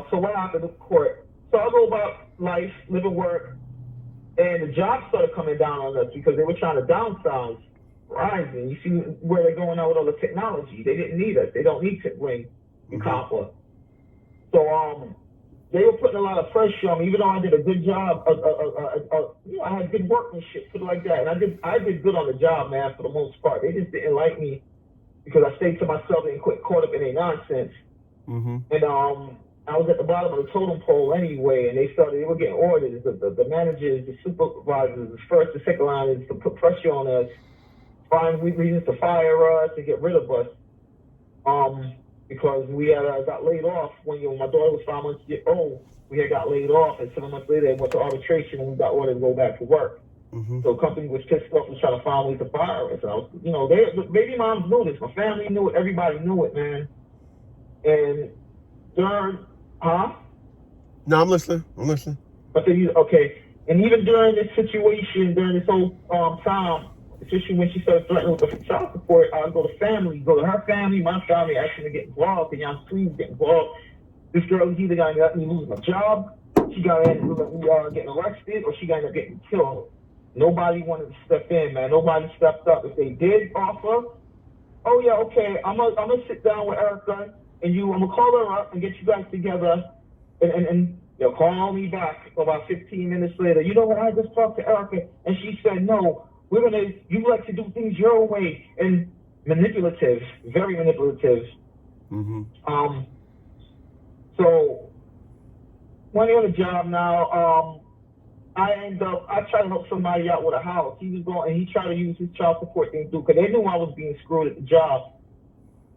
so what happened in court? So I go about life, live and work, and the jobs started coming down on us because they were trying to downsize Verizon. You see where they're going out with all the technology. They didn't need us. They don't need Ring and Copper. So they were putting a lot of pressure on me, even though I did a good job. I had good workmanship, put it like that, and I did good on the job, man, for the most part. They just didn't like me because I stayed to myself and quit caught up in their nonsense. And I was at the bottom of the totem pole anyway, and they were getting orders. The managers, the supervisors, the first, the second line is to put pressure on us, find reasons to fire us and get rid of us. Because we had got laid off when my daughter was 5 months old. We had got laid off, and 7 months later, it went to arbitration, and we got orders to go back to work. So the company was pissed off and trying to find ways to fire us. And I was, the baby moms knew this. My family knew it. Everybody knew it, man. And during, No, I'm listening. But okay. And even during this situation, during this whole time, especially when she started threatening with the child support, I would go to her family, my family, asking to get involved, and young Queens get involved. This girl either got to let me lose my job, she got to end up getting arrested, or she got to end up getting killed. Nobody wanted to step in, man. Nobody stepped up. If they did offer, oh yeah, okay, I'm gonna sit down with Erica and you. I'm gonna call her up and get you guys together, and they'll call me back about 15 minutes later. You know what? I just talked to Erica, and she said no. You like to do things your way, and manipulative, very manipulative. So when on the job now, I tried to help somebody out with a house. He was going, and he tried to use his child support thing too, because they knew I was being screwed at the job.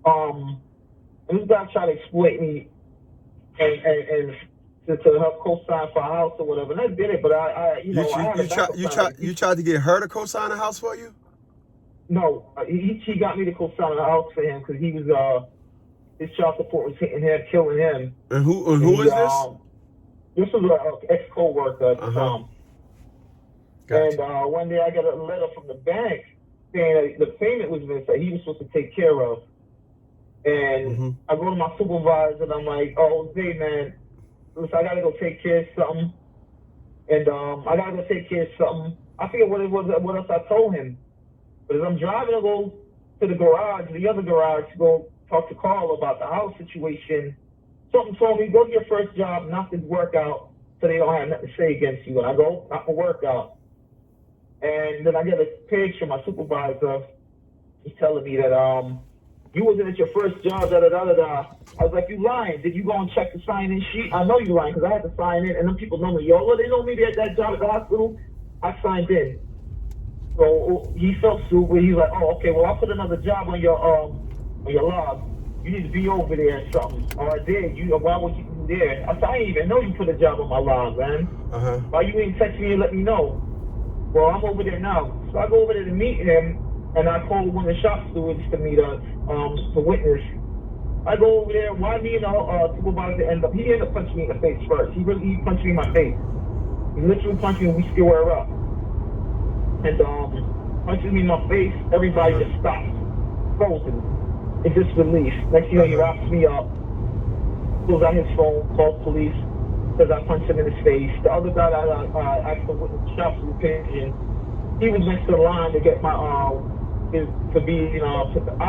And this guy tried to exploit me and to help co-sign for a house or whatever. And I did it, but you tried to get her to co-sign a house for you? No, he got me to co-sign a house for him because he was his child support was hitting him, killing him. And who is this? This was an ex-co-worker at the time. Gotcha. And one day I got a letter from the bank saying that the payment was missed that he was supposed to take care of. And I go to my supervisor and I'm like, oh, hey man, listen, I gotta go take care of something. And I gotta go take care of something. I forget what else I told him. But as I'm driving to go to the other garage, to go talk to Carl about the house situation, something told me, go to your first job, knock this work out, so they don't have nothing to say against you. And I go, knock my work out. And then I get a picture, my supervisor, he's telling me that, you wasn't at your first job, da-da-da-da-da. I was like, you lying. Did you go and check the sign-in sheet? I know you lying, because I had to sign in, and them people know me. They know me at that job at the hospital. I signed in. So he felt stupid. He's like, oh, okay, well, I'll put another job on your log. You need to be over there or something. Or I did. Why would you be there? I said, I didn't even know you put a job on my log, man. Why you didn't text me and let me know? Well, I'm over there now. So I go over there to meet him, and I called one of the shop stewards to meet us, to witness. I go over there. Why me and the supervisor he ended up punching me in the face first. He punched me in my face. He literally punched me and we square up. And punches me in my face, everybody just stops, frozen, in disbelief. Next thing you know, he wraps me up, pulls out his phone, calls police, says I punched him in his face. The other guy that I asked to witness the shop steward pigeon, he was next to the line to get my I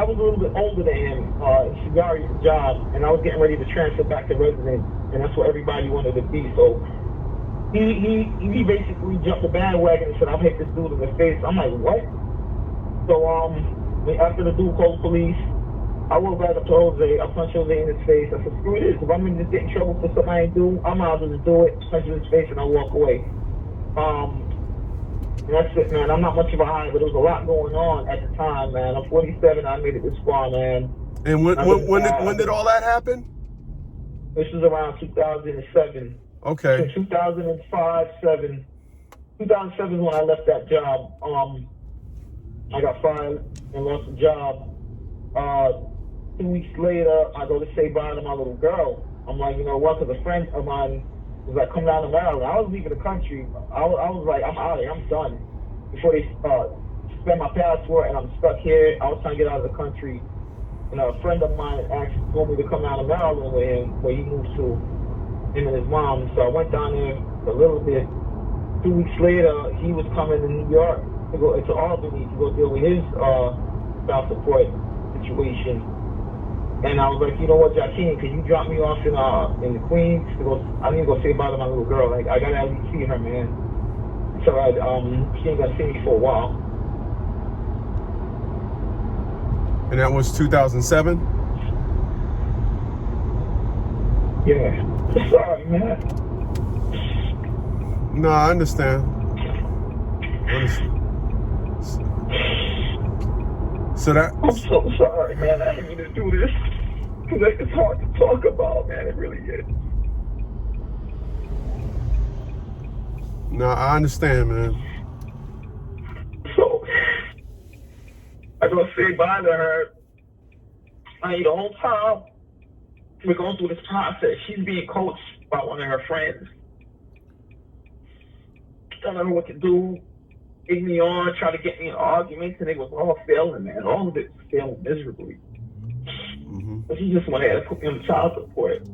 was a little bit older than him. He got a job, and I was getting ready to transfer back to resident, and that's what everybody wanted to be. So he basically jumped the bandwagon and said, "I'll hit this dude in the face." I'm like, what? So after the dude called police, I went back up to Jose. I punched Jose in his face. I said, screw this. If I'm going to get in trouble for something I ain't do, I'm out to do it. Punch him in his face, and I walk away. And that's it, man. I'm not much of a high, but there was a lot going on at the time, man. I'm 47. I made it this far, man. And when did all that happen? This was around 2007. Okay. So 2005, 7. 2007 is when I left that job. I got fired and lost the job. 2 weeks later, I go to say bye to my little girl. I'm like, you know what? Because a friend of mine was like, come down to Maryland. I was leaving the country. I was like, I'm out of here. I'm done. Before they spend my passport and I'm stuck here, I was trying to get out of the country. And a friend of mine told me to come down to Maryland with him, where he moved to. him and his mom. So I went down there for a little bit. 2 weeks later, he was coming to New York to go to Albany to go deal with his child support situation. And I was like, you know what, Joaquin, can you drop me off in the Queens to go? I need to go say bye to my little girl. Like, I gotta at least see her, man. So she ain't gonna see me for a while. And that was 2007? Yeah. Sorry, man. No, I understand. So that. I'm so sorry, man. I didn't mean to do this. Because it's hard to talk about, man. It really is. No, I understand, man. So, I go say bye to her. The whole time we're going through this process, she's being coached by one of her friends. Telling her what to do, egg me on, trying to get me in arguments, and it was all failing, man. All of it was failing miserably. Mm-hmm. But she just wanted to put me on child support.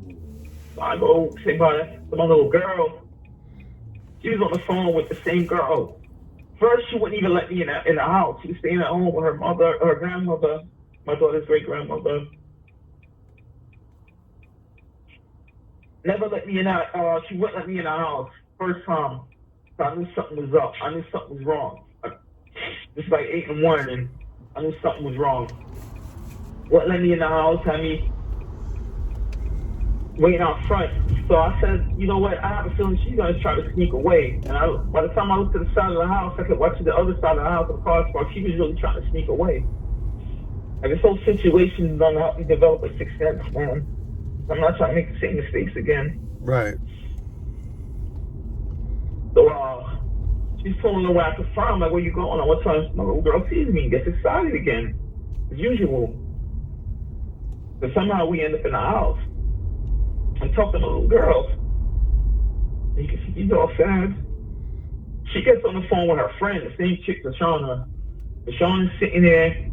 So I go say bye to my little girl. She was on the phone with the same girl. First, she wouldn't even let me in the house. She was staying at home with her mother, her grandmother, my daughter's great-grandmother. Never let me in she wouldn't let me in the house. First time. So I knew something was up. I knew something was wrong. It's like 8 in the morning. I knew something was wrong. Wouldn't let me in the house, had me waiting out front. So I said, you know what, I have a feeling she's going to try to sneak away. And by the time I looked to the side of the house, I could watch the other side of the house, the car park. She was really trying to sneak away. Like, this whole situation is going to help me develop a sixth sense, man. I'm not trying to make the same mistakes again. Right. So, she's pulling away at the front. I'm like, where you going? What time my little girl sees me and gets excited again, as usual. But somehow we end up in the house. I'm talking to the little girl. And you can see she's all sad. She gets on the phone with her friend, the same chick, Lashana. Lashana's sitting there.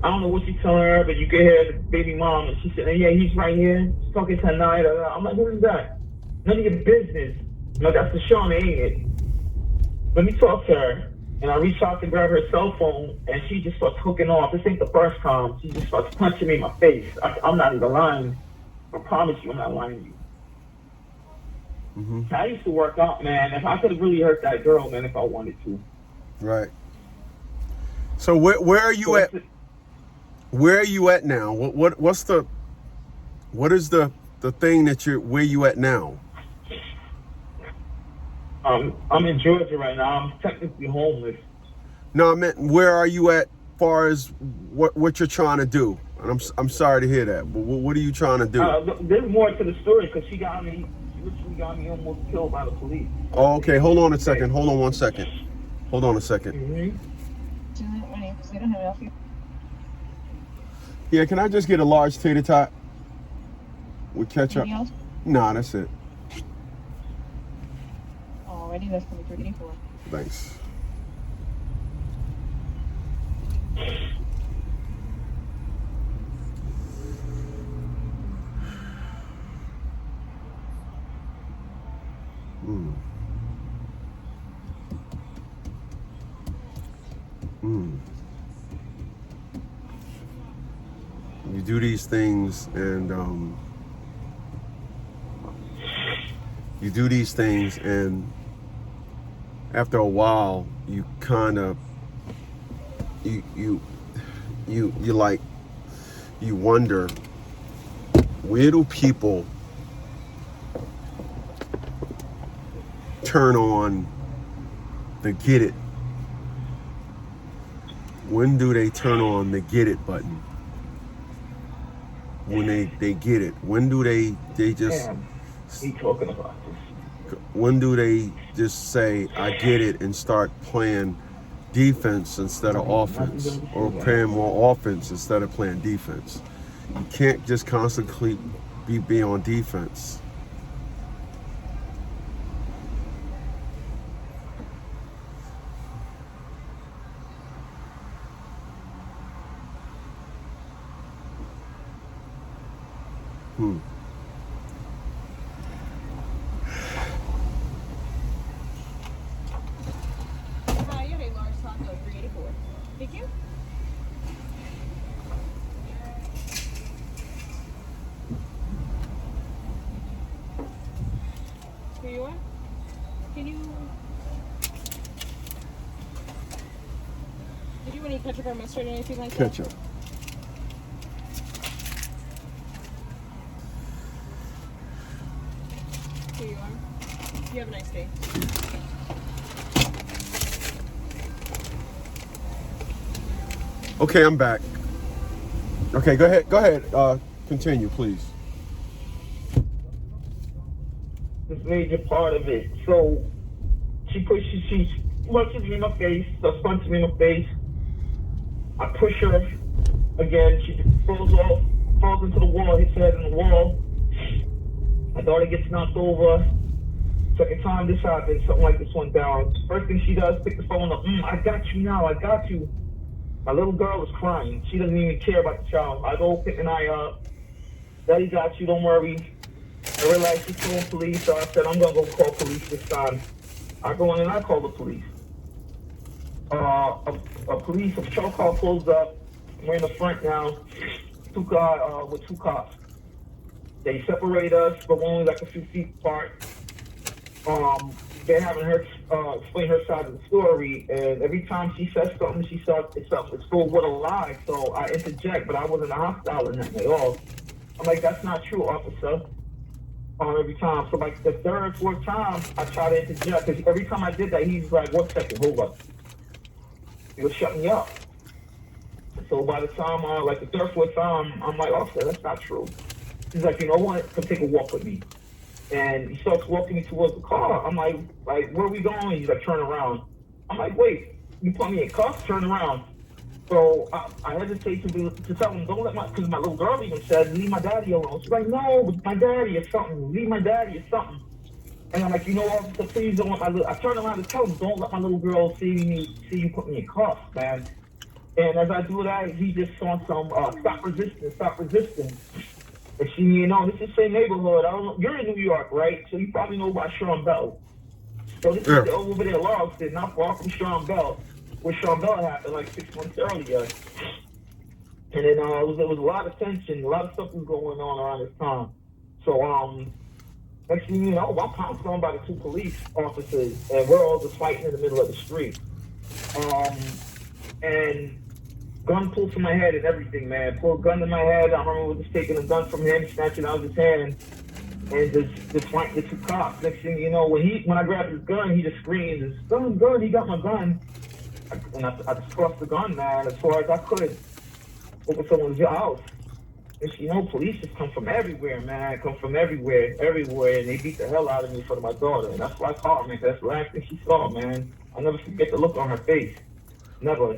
I don't know what she's telling her, but you can hear the baby mom, and she's sitting there, yeah, he's right here. She's talking to Night. I'm like, who is that? None of your business. I'm like, that's Lashana, ain't it? Let me talk to her. And I reach out to grab her cell phone, and she just starts hooking off. This ain't the first time. She just starts punching me in my face. I'm not even lying. I promise you I'm not lying to you. Mm-hmm. I used to work out, man. If I could have really hurt that girl, man, if I wanted to. Right. So where are you at? Where are you at now? What is the thing that where you at now? I'm in Georgia right now. I'm technically homeless. No, I meant where are you at far as what you're trying to do? And I'm sorry to hear that, but what are you trying to do? There's more to the story because she literally got me almost killed by the police. Oh, okay. Hold on a second. Hold on 1 second. Hold on a second. Mm-hmm. Yeah, can I just get a large tater tot with ketchup? Nah, that's it. Alrighty, that's number 384. Thanks. You do these things and after a while you kind of you wonder, where do people turn on the get it? When do they turn on the get it button? When they get it. When do they just... Damn, he talking about this. When do they just say, I get it, and start playing defense instead of offense? Or playing more offense instead of playing defense? You can't just constantly be on defense. Here you are. Can you... Did you want any ketchup or mustard or anything like that? Ketchup. Here you are. You have a nice day. Okay, I'm back. Okay, go ahead. Go ahead. Continue, please. This major part of it. So she punches me in my face, punches me in my face. I push her again. She falls into the wall, hits her head in the wall. My daughter gets knocked over. Second time this happened, something like this went down. First thing she does, pick the phone up. I got you now, I got you. My little girl was crying. She doesn't even care about the child. I go pick an eye up. Daddy got you, don't worry. I realized she's calling police, so I said, I'm going to go call police this time. I go in and I call the police. A patrol car pulls up. We're in the front now. With two cops. They separate us, but we're only like a few feet apart. They're having her explain her side of the story, and every time she says something, it's full with a lie. So I interject, but I wasn't hostile in that at all. I'm like, that's not true, officer. Every time. So like the third, fourth time, I try to interject, because every time I did that, he's like, 1 second, hold up. He was shutting me up. So by the time, like the third, fourth time, I'm like, officer, that's not true. He's like, you know what? Come take a walk with me. And he starts walking me towards the car. I'm like, where are we going? He's like, turn around. I'm like, wait, you put me in cuffs? Turn around. So I hesitate to tell him, don't let because my little girl even said, leave my daddy alone. She's like, no, with my daddy or something. Leave my daddy or something. And I'm like, you know, officer, please don't let I turn around to tell him, don't let my little girl see you put me in cuffs, man. And as I do that, he just saw some, stop resisting. And she, you know, this is the same neighborhood. I don't know, you're in New York, right? So you probably know about Sean Bell. So this is over there, Logston, not far from Sean Bell, where Sean Bell happened like 6 months earlier. And then there was a lot of tension, a lot of stuff was going on around this time. So next thing you know, I'm pounced on by the two police officers, and we're all just fighting in the middle of the street. And gun pulled from my head and everything, man. Pulled a gun in my head. I remember just taking a gun from him, snatching it out of his hand, and just fighting the two cops. Next thing you know, when I grabbed his gun, he just screamed, gun, he got my gun. I just crossed the gun, man, as far as I could over someone's house. And you know, police just come from everywhere, man. Come from everywhere, and they beat the hell out of me in front of my daughter. And that's why I called, man, 'cause that's the last thing she saw, man. I'll never forget the look on her face. Never.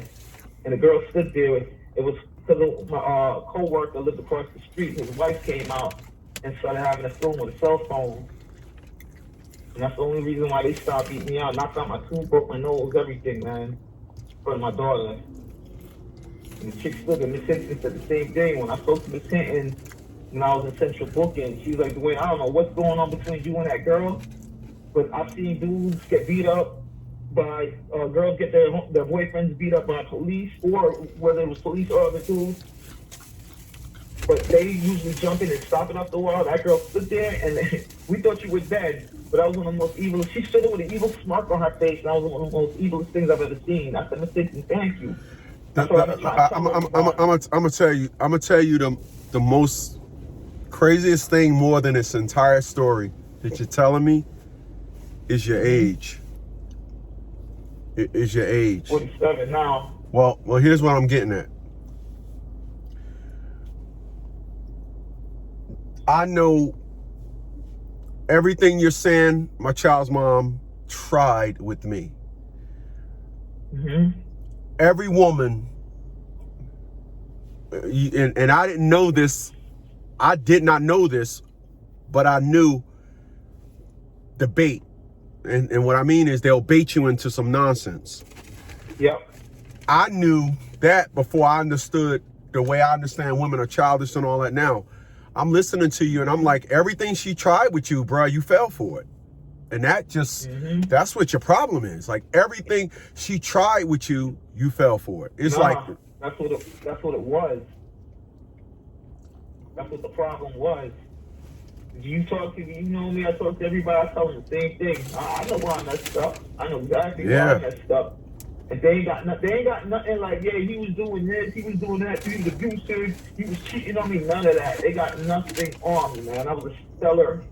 And the girl stood there. It was because my co-worker lived across the street. His wife came out and started having a film with a cell phone. And that's the only reason why they stopped beating me out. Knocked out my tooth, broke my nose, everything, man. In front of my daughter. And the chick stood in Miss Hinton said the same thing. When I spoke to Miss Hinton when I was in Central Booking, she was like, Dwayne, I don't know what's going on between you and that girl, but I've seen dudes get beat up by girls get their boyfriends beat up by police, or whether it was police or other dudes. But they usually jump in and stop it after a while. That girl stood there, and we thought you were dead, but that was one of the most evil. She stood there with an evil smirk on her face, and that was one of the most evilest things I've ever seen. I said, Miss Dixon, thank you. I'm gonna tell you the most craziest thing more than this entire story that you're telling me is your age. Is your age. 47 now. Well, here's what I'm getting at. I know everything you're saying my child's mom tried with me. Mm-hmm. Every woman, and I didn't know this, I did not know this, but I knew the bait. And what I mean is they'll bait you into some nonsense. Yep. I knew that before I understood the way I understand women are childish and all that now. I'm listening to you and I'm like, everything she tried with you, bro, you fell for it. And that just, that's what your problem is. Like everything she tried with you, you fell for it. It's like. That's what it was. That's what the problem was. You talk to me, you know me, I talk to everybody, I tell them the same thing. I know why I messed up. I know exactly why I messed up. And they ain't got nothing like, yeah, he was doing this, he was doing that, he was abusive, he was cheating on me, none of that. They got nothing on me, man. I was a stellar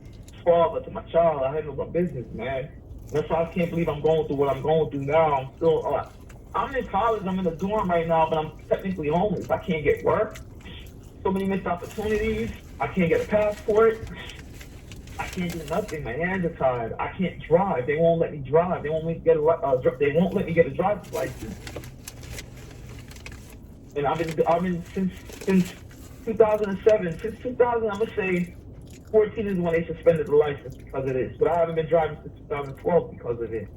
father to my child. I handled my business, man. That's why I can't believe I'm going through what I'm going through now. I'm still, I'm in college, I'm in a dorm right now, but I'm technically homeless. I can't get work. So many missed opportunities. I can't get a passport. I can't do nothing. My hands are tied. I can't drive. They won't let me drive. They won't let me get they won't let me get a driver's license. And I've been since 2007. Since 2000, I'm gonna say 14 is when they suspended the license because of this. But I haven't been driving since 2012 because of it.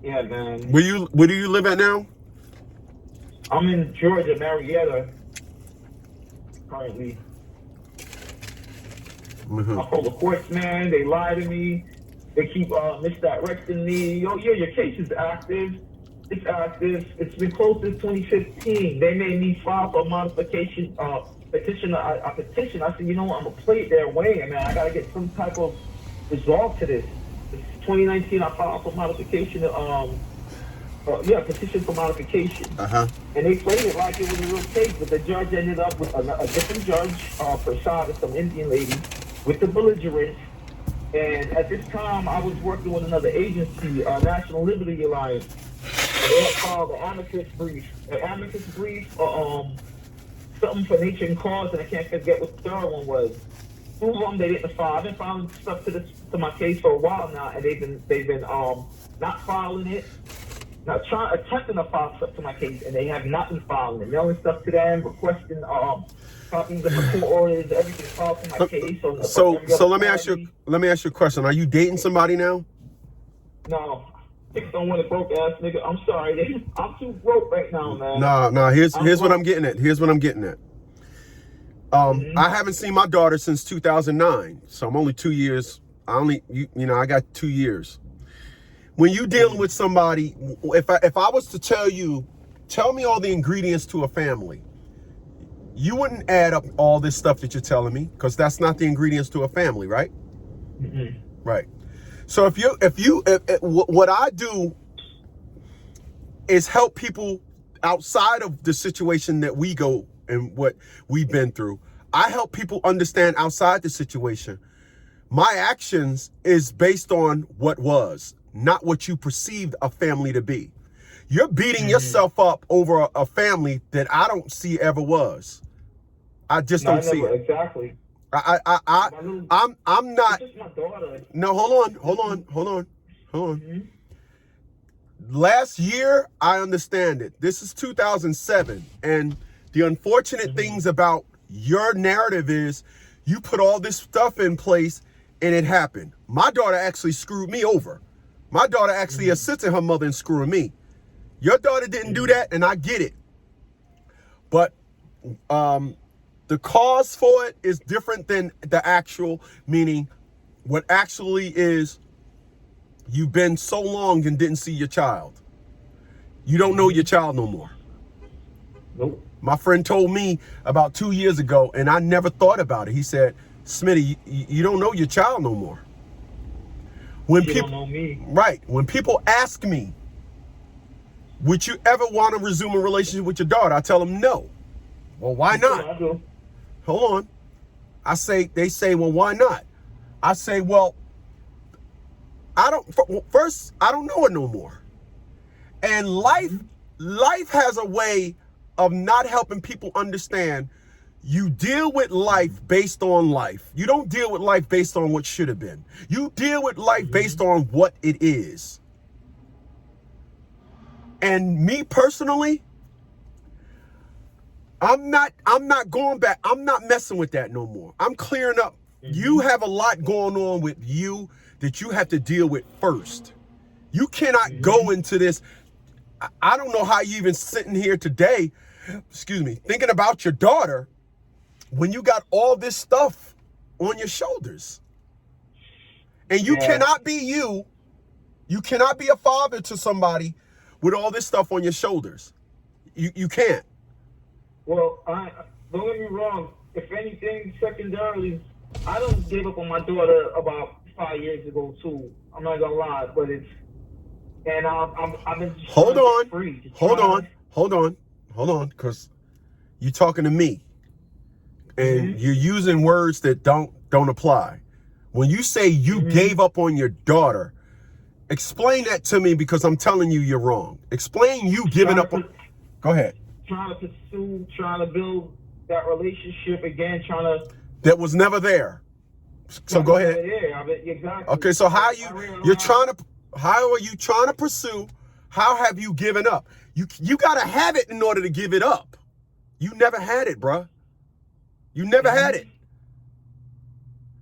Yeah, man. Where do you live at now? I'm in Georgia, Marietta, currently. Mm-hmm. I call the courts, man. They lie to me. They keep misdirecting me. Yo, your case is active. It's active. It's been closed since 2015. They made me file for a modification petition. I petitioned. I said, you know what? I'm gonna play it their way, man. I gotta get some type of resolve to this. It's 2019. I filed for modification. Petition for modification. And they played it like it was a real case, but the judge ended up with a different judge, Prasad, some Indian lady, with the belligerents. And at this time, I was working with another agency, National Liberty Alliance. And they had filed an amicus brief. Something for Nature and Cause, and I can't forget what the third one was. Two of them they didn't file. I've been filing stuff to my case for a while now, and they've been not filing it. Now, attempting to file stuff to my case, and they have not been filing it. Mailing stuff to them, requesting copies of the court orders, everything filed to my case. So let me ask you a question. Are you dating somebody now? No, chicks don't want a broke ass nigga. I'm sorry, I'm too broke right now, man. No. Here's what I'm getting at. I haven't seen my daughter since 2009, so I'm only 2 years. I got 2 years. When you dealing with somebody, if I was to tell me all the ingredients to a family, you wouldn't add up all this stuff that you're telling me, because that's not the ingredients to a family, right? Mm-hmm. Right. So what I do is help people outside of the situation that we go and what we've been through. I help people understand outside the situation. My actions is based on what was, not what you perceived a family to be. You're beating yourself up over a family that I don't see ever was. I just don't see it. Exactly. I'm not. It's just my daughter. No, hold on. Mm-hmm. Last year, I understand it. This is 2007, and the unfortunate things about your narrative is you put all this stuff in place and it happened. My daughter actually screwed me over. My daughter actually assisted her mother in screwing me. Your daughter didn't do that, and I get it. But the cause for it is different than the actual, meaning what actually is you've been so long and didn't see your child. You don't know your child no more. Nope. My friend told me about 2 years ago, and I never thought about it. He said, Smitty, you don't know your child no more. When people don't know me. Right. When people ask me, would you ever want to resume a relationship with your daughter? I tell them no. Well, why not? I do. Hold on. They say, well, why not? I say, well, I don't know her no more. And life has a way of not helping people understand. You deal with life based on life. You don't deal with life based on what should have been. You deal with life based on what it is. And me personally, I'm not going back. I'm not messing with that no more. I'm clearing up. You have a lot going on with you that you have to deal with first. You cannot go into this. I don't know how you even sitting here today, thinking about your daughter when you got all this stuff on your shoulders. And you cannot be you. You cannot be a father to somebody with all this stuff on your shoulders. You can't. Well, don't get me wrong. if anything, secondarily, I done gave up on my daughter about 5 years ago too. I'm not gonna lie, but it's, and I've been just Hold trying to on, get free, hold on, because you're talking to me, and you're using words that don't apply. When you say you gave up on your daughter, explain that to me, because I'm telling you you're wrong. Explain you giving up on. Go ahead. Trying to pursue, trying to build that relationship again, that was never there. So go ahead. Exactly. Okay, so how are you trying to pursue? How have you given up? You gotta have it in order to give it up. You never had it, bruh. You never had it.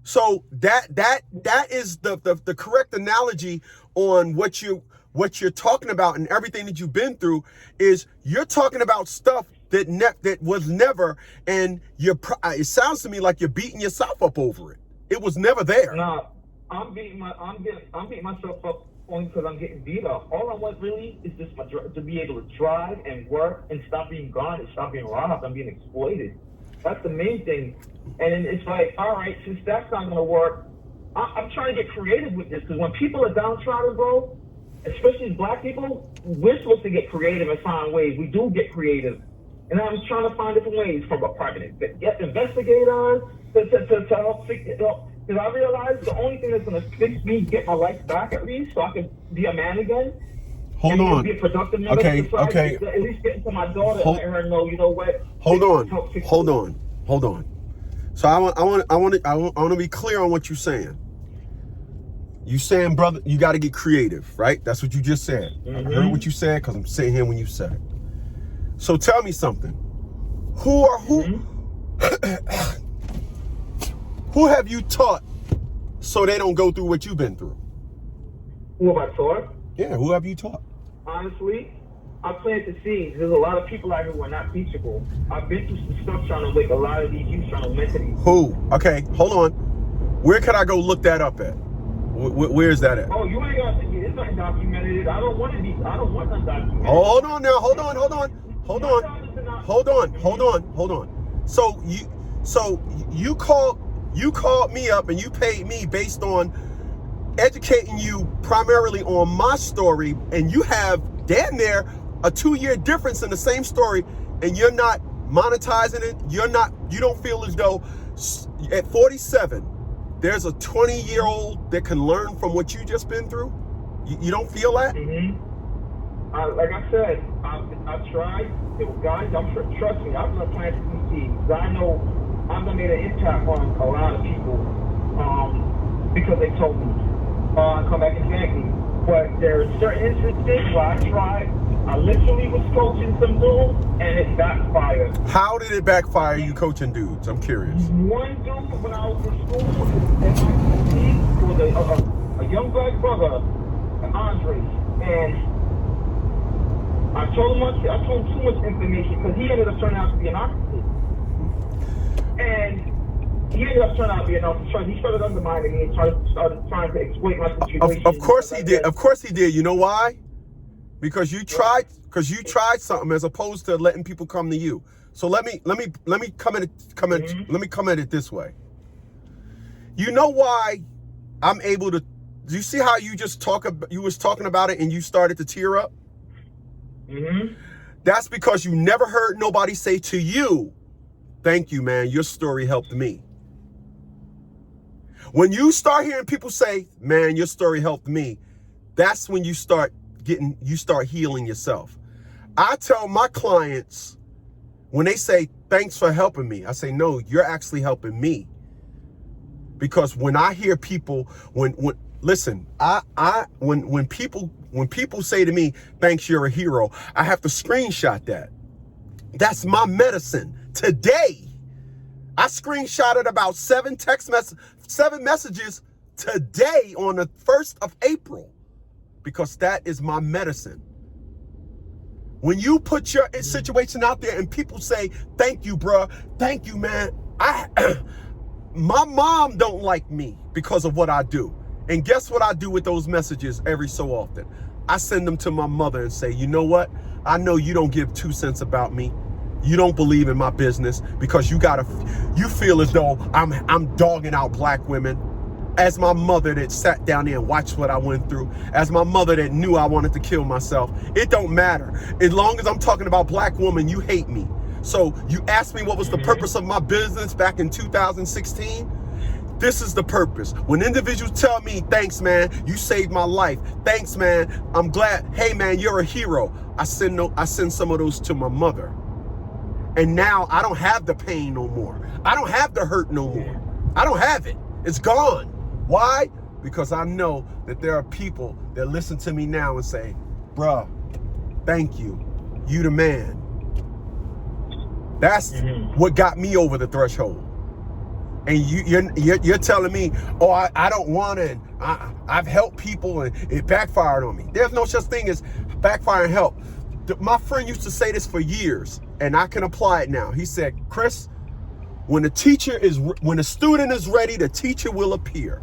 So that is the correct analogy on what you're talking about, and everything that you've been through is you're talking about stuff that was never, and it sounds to me like you're beating yourself up over it. It was never there. Nah, I'm beating myself up only because I'm getting beat up. All I want really is just to be able to drive and work and stop being gone and stop being robbed. I'm being exploited. That's the main thing. And it's like, all right, since that's not gonna work, I'm trying to get creative with this, because when people are downtrodden, bro, especially Black people, we're supposed to get creative and find ways. We do get creative. And I'm trying to find different ways, from a private investigator to help fix it up. Because I realized the only thing that's going to fix me, get my life back at least, so I can be a man again. Hold on. Be a productive member Okay. of society, at least get to my daughter and let her know, you know what? Hold on. So I want to be clear on what you're saying. You saying, brother, you got to get creative, right? That's what you just said. I heard what you said, because I'm sitting here when you said it. So tell me something. Who have you taught so they don't go through what you've been through? Who have I taught? Yeah, who have you taught? Honestly, I planted the seeds. There's a lot of people out here who are not teachable. I've been through some stuff trying to wake a lot of these youth, trying to mentor these. Who? Okay, hold on. Where could I go look that up at? Where is that at? Oh, you ain't got to. It's not documented. I don't want them documented. Oh, hold on now. Hold on. So you called me up and you paid me based on educating you primarily on my story, and you have damn near a 2-year difference in the same story, and you're not monetizing it. You don't feel as though at 47 there's a 20-year-old that can learn from what you just been through? You don't feel that? Like I said, I tried. Guys, I'm sure, trust me, I'm going to plant these seeds. I know I'm going to make an impact on a lot of people because they told me. Come back and thank me. But there are certain instances where I tried. I literally was coaching some dudes, and it backfired. How did it backfire, you coaching dudes? I'm curious. One dude, when I was in school, at my team, was a young Black brother, Andre, and I told him too much information, because he ended up turning out to be an octopus. And he ended up turning out to be an octopus. He started undermining me and started trying to exploit my situation. Of course he did. Of course he did. You know why? Because you tried something as opposed to letting people come to you. So let me come at it this way. You know why I'm able to? Do you see how you was talking about it and you started to tear up? That's because you never heard nobody say to you, "Thank you, man. Your story helped me." When you start hearing people say, "Man, your story helped me," that's when you start healing yourself. I tell my clients, when they say, "Thanks for helping me," I say, "No, you're actually helping me." Because when I hear people, when people say to me, "Thanks, you're a hero," I have to screenshot that. That's my medicine. Today, I screenshotted about 7 messages today on the 1st of April, because that is my medicine. When you put your situation out there and people say, "Thank you, bruh. Thank you, man." My mom don't like me because of what I do. And guess what I do with those messages every so often? I send them to my mother and say, "You know what? I know you don't give 2 cents about me. you don't believe in my business because you feel as though I'm dogging out black women. As my mother that sat down there and watched what I went through, as my mother that knew I wanted to kill myself, it don't matter. As long as I'm talking about black women, you hate me. So you asked me what was the purpose of my business back in 2016? This is the purpose. When individuals tell me, thanks, man, you saved my life. Thanks, man, I'm glad. Hey, man, you're a hero. I send some of those to my mother. And now I don't have the pain no more. I don't have the hurt no more. I don't have it. It's gone. Why? Because I know that there are people that listen to me now and say, bruh, thank you. You the man. That's what got me over the threshold. And you're telling me, oh, I don't want to, I've helped people and it backfired on me. There's no such thing as backfire and help. My friend used to say this for years, and I can apply it now. He said, Chris, when the student is ready, the teacher will appear.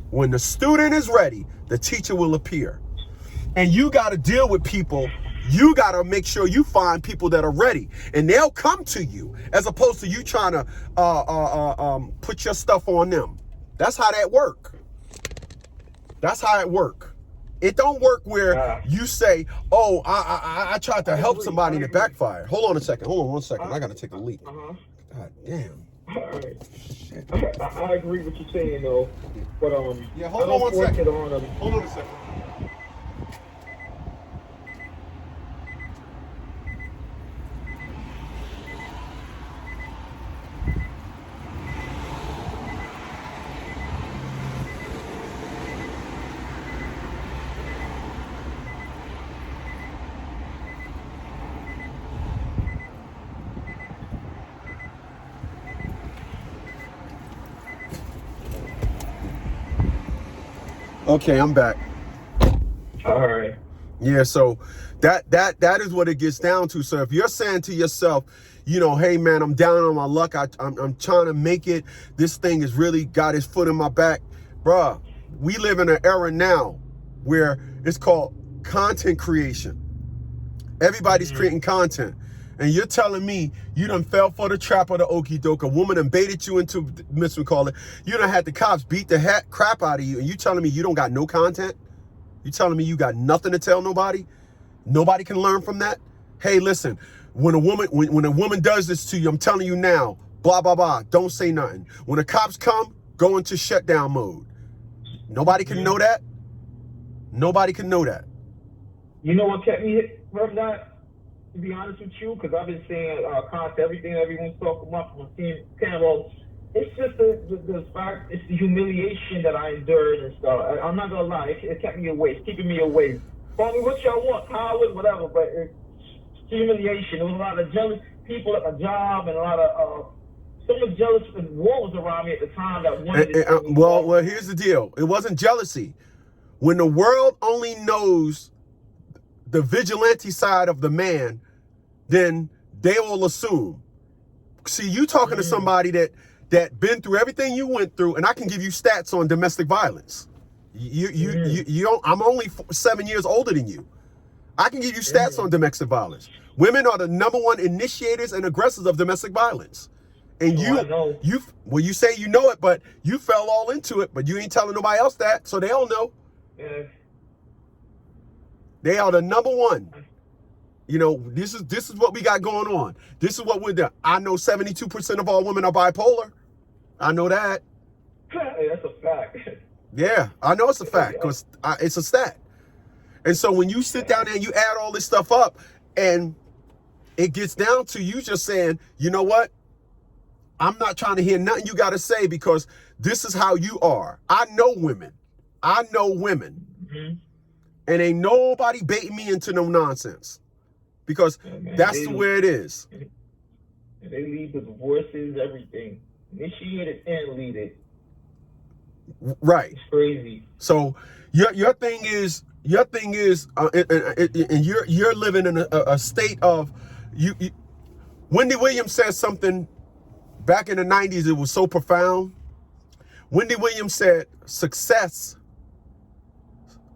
When the student is ready, the teacher will appear. And you got to deal with people. You got to make sure you find people that are ready, and they'll come to you, as opposed to you trying to put your stuff on them. That's how that work. That's how it work. It don't work where you say, oh, I tried to help somebody and it backfired. Hold on a second. Hold on 1 second. I got to take a leak. God damn. All right. Shit. I agree with you saying though, but yeah, hold on 1 second. Hold on a second. Okay, I'm back. All right. Yeah, so that is what it gets down to. So if you're saying to yourself, you know, hey man, I'm down on my luck. I'm trying to make it. This thing has really got its foot in my back, bruh. We live in an era now where it's called content creation. Everybody's creating content. And you're telling me you done fell for the trap of the okie doke. A woman done baited you into, Miss McCall, you done had the cops beat the crap out of you. And you telling me you don't got no content? You telling me you got nothing to tell nobody? Nobody can learn from that? Hey, listen, when a woman does this to you, I'm telling you now, blah, blah, blah, don't say nothing. When the cops come, go into shutdown mode. Nobody can know that. Nobody can know that. You know what kept me from that? To be honest with you, because I've been seeing content, everything everyone's talking about from seeing Carol. It's just the fact, it's the humiliation that I endured and stuff. I'm not gonna lie, it kept me away. It's keeping me away. Call me what y'all want, powers, whatever, but it's humiliation. There was a lot of jealous people at my job and a lot of so much jealous and war was around me at the time that wanted to well, here's the deal. It wasn't jealousy. When the world only knows the vigilante side of the man, then they will assume. See, you talking to somebody that been through everything you went through, and I can give you stats on domestic violence. You don't. I'm only 7 years older than you. I can give you stats on domestic violence. Women are the #1 initiators and aggressors of domestic violence. And you say you know it, but you fell all into it, but you ain't telling nobody else that, so they don't know. Yeah. They are the #1. You know, this is what we got going on. This is what we're doing. I know 72% of all women are bipolar. I know that. Hey, that's a fact. Yeah, I know it's a fact because it's a stat. And so when you sit down there and you add all this stuff up and it gets down to you just saying, you know what? I'm not trying to hear nothing you got to say because this is how you are. I know women. And ain't nobody baiting me into no nonsense because that's the way it is. And they lead the divorces, everything. Initiate it and lead it. Right. It's crazy. So your thing is, and you're living in a state of you. Wendy Williams says something back in the 90s. It was so profound. Wendy Williams said, "Success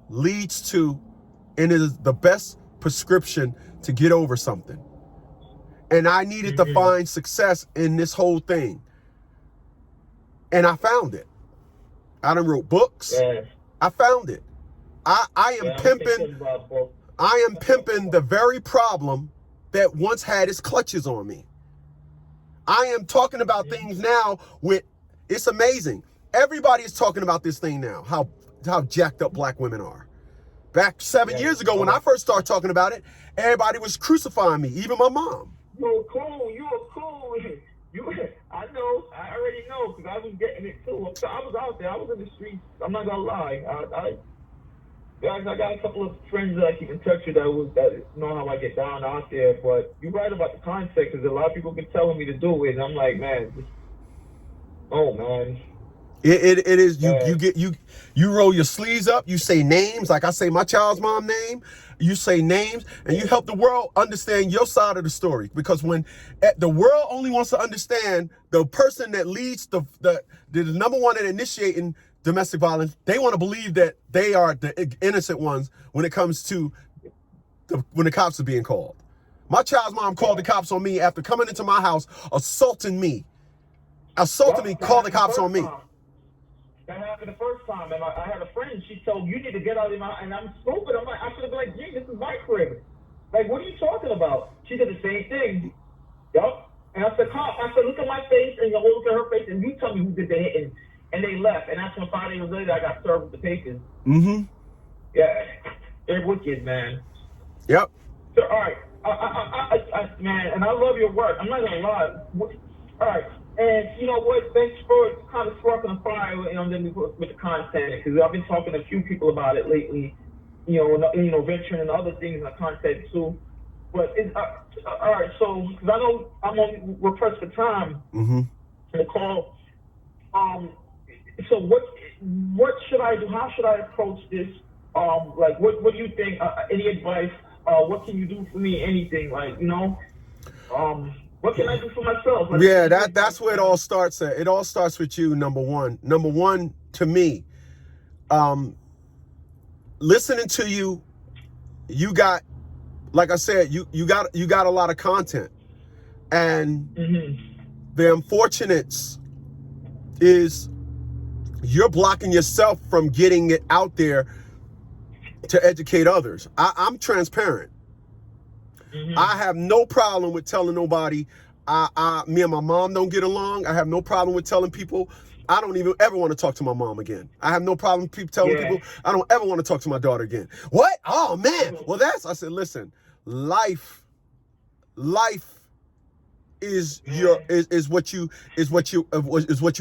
leads to, and it is the best prescription to get over something. And I needed to find success in this whole thing. And I found it. I done wrote books. Yeah. I found it. I am pimping the very problem that once had its clutches on me. I am talking about things now with, it's amazing. Everybody is talking about this thing now, how jacked up black women are. Back 7 years ago when I first started talking about it, everybody was crucifying me, even my mom. You're cool. I know. I already know because I was getting it too. So I was out there. I was in the streets. I'm not gonna lie. Guys, I got a couple of friends that I keep in touch with that know how I get down out there. But you're right about the context because a lot of people been telling me to do it, and I'm like, man, man. It is you roll your sleeves up, you say names, like I say my child's mom name, you say names, and you help the world understand your side of the story. Because when the world only wants to understand the person that leads the number one in initiating domestic violence, they want to believe that they are the innocent ones when it comes to when the cops are being called. My child's mom called the cops on me after coming into my house, assaulting me, called the cops on me. That happened the first time, and I had a friend. She told you need to get out of my. And I'm stupid. I'm like, I should have been like, gee, this is my crib. Like, what are you talking about? She did the same thing. Yup. And I said, cop. I said, look at my face, and you look at her face, and you tell me who did the hitting. And they left. And that's when 5 days later, I got served with the papers. Mm-hmm. Yeah, they're wicked, man. Yep. So, all right, man, and I love your work. I'm not gonna lie. All right. And you know what? Thanks for kind of sparking a fire with the content, because I've been talking to a few people about it lately. Venturing into other things in the content too. But all right. So because I know we're pressed for time. Mm-hmm. The call. So what should I do? How should I approach this? Like what do you think? Any advice? What can you do for me? Anything what can I do for myself? Yeah, that's where it all starts at. It all starts with you, number one. Number one, to me, listening to you, you got, like I said, you got a lot of content. And the unfortunates is you're blocking yourself from getting it out there to educate others. I'm transparent. I have no problem with telling nobody me and my mom don't get along. I have no problem with telling people I don't even ever want to talk to my mom again. I have no problem telling people I don't ever want to talk to my daughter again. What? Oh man. Well, I said, listen, life is what you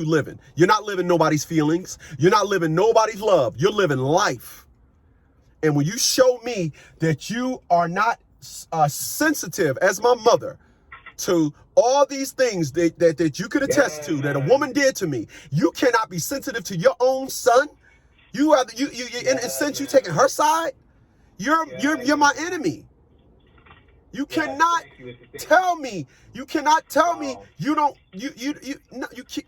live in. You're not living nobody's feelings. You're not living nobody's love. You're living life. And when you show me that you are not sensitive as my mother to all these things that you could attest to that a woman did to me, you cannot be sensitive to your own son. In a sense, you taking her side. You're my enemy. You cannot tell me. You cannot tell me you don't.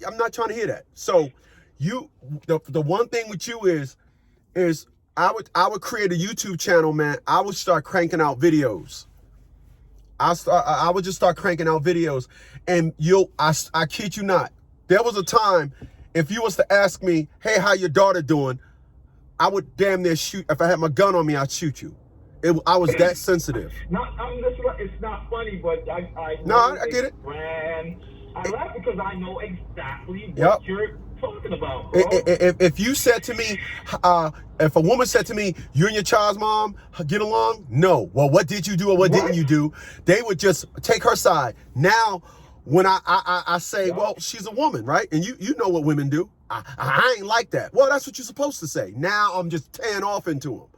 I'm not trying to hear that. So the one thing with you is I would create a YouTube channel, man. I would start cranking out videos. I would just start cranking out videos, and I kid you not. There was a time, if you was to ask me, hey, how your daughter doing? I would damn near shoot. If I had my gun on me, I'd shoot you. I was that sensitive. It's not funny, but I get it. I laugh because I know exactly what you're talking about, bro. If you said to me, if a woman said to me, you and your child's mom get along? No. Well, what did you do or what didn't you do? They would just take her side. Now, when I say, well, she's a woman, right? And you know what women do. I ain't like that. Well, that's what you're supposed to say. Now I'm just tearing off into them.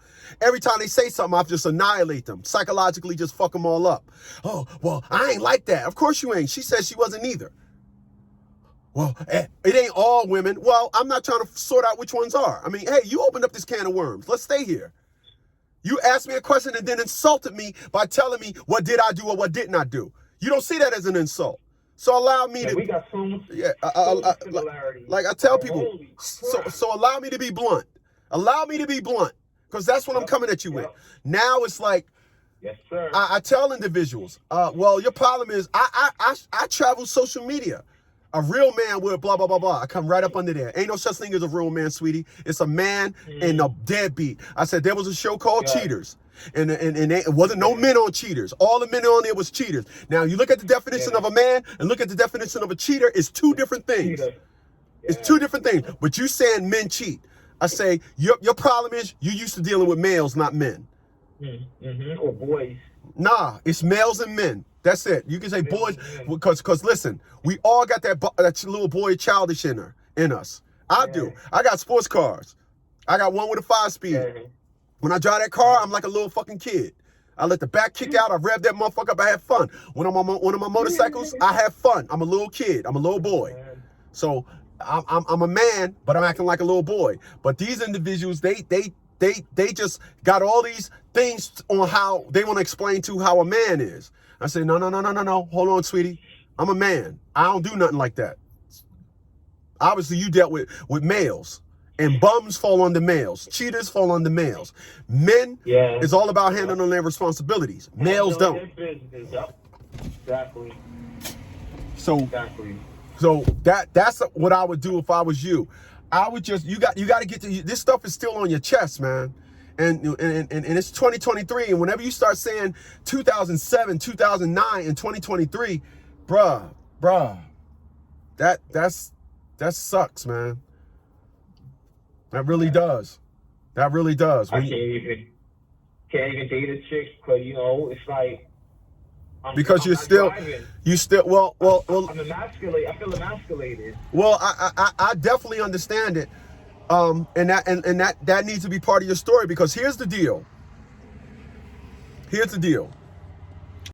Every time they say something, I just annihilate them. Psychologically, just fuck them all up. Oh, well, I ain't like that. Of course you ain't. She said she wasn't either. Well, it ain't all women. Well, I'm not trying to sort out which ones are. I mean, hey, you opened up this can of worms. Let's stay here. You asked me a question and then insulted me by telling me what did I do or what didn't I do. You don't see that as an insult. So allow me to. We got so much similarity. Like I tell people, so allow me to be blunt. Allow me to be blunt, because that's what I'm coming at you with. Now it's like, Yes, sir. I tell individuals, well, your problem is I travel social media. A real man would blah, blah, blah, blah. I come right up under there. Ain't no such thing as a real man, sweetie. It's a man and a deadbeat. I said there was a show called Cheaters. And it wasn't no men on Cheaters. All the men on there was cheaters. Now, you look at the definition of a man and look at the definition of a cheater. It's two different things. It's two different things. But you saying men cheat. I say, your problem is you used to dealing with males, not men. Or boys. Nah, it's males and men. That's it. You can say boys, because listen, we all got that little boy childish in us. I do. I got sports cars. I got one with a 5-speed. When I drive that car, I'm like a little fucking kid. I let the back kick out. I rev that motherfucker up. I have fun. When I'm on one of my motorcycles, I have fun. I'm a little kid. I'm a little boy. So I'm a man, but I'm acting like a little boy. But these individuals, they just got all these things on how they want to explain to how a man is. I say, no. Hold on, sweetie. I'm a man. I don't do nothing like that. Obviously, you dealt with males. And bums fall on the males. Cheaters fall on the males. Men is all about handling their responsibilities. Males don't. Exactly. So that's what I would do if I was you. I would just you got to get to this stuff is still on your chest, man. And it's 2023, and whenever you start saying 2007, 2009, and 2023, bruh, that sucks, man. That really does. That really does. I can't even date a chick because it's like because you still well I'm emasculated. I feel emasculated. Well, I definitely understand it. And that needs to be part of your story, because here's the deal.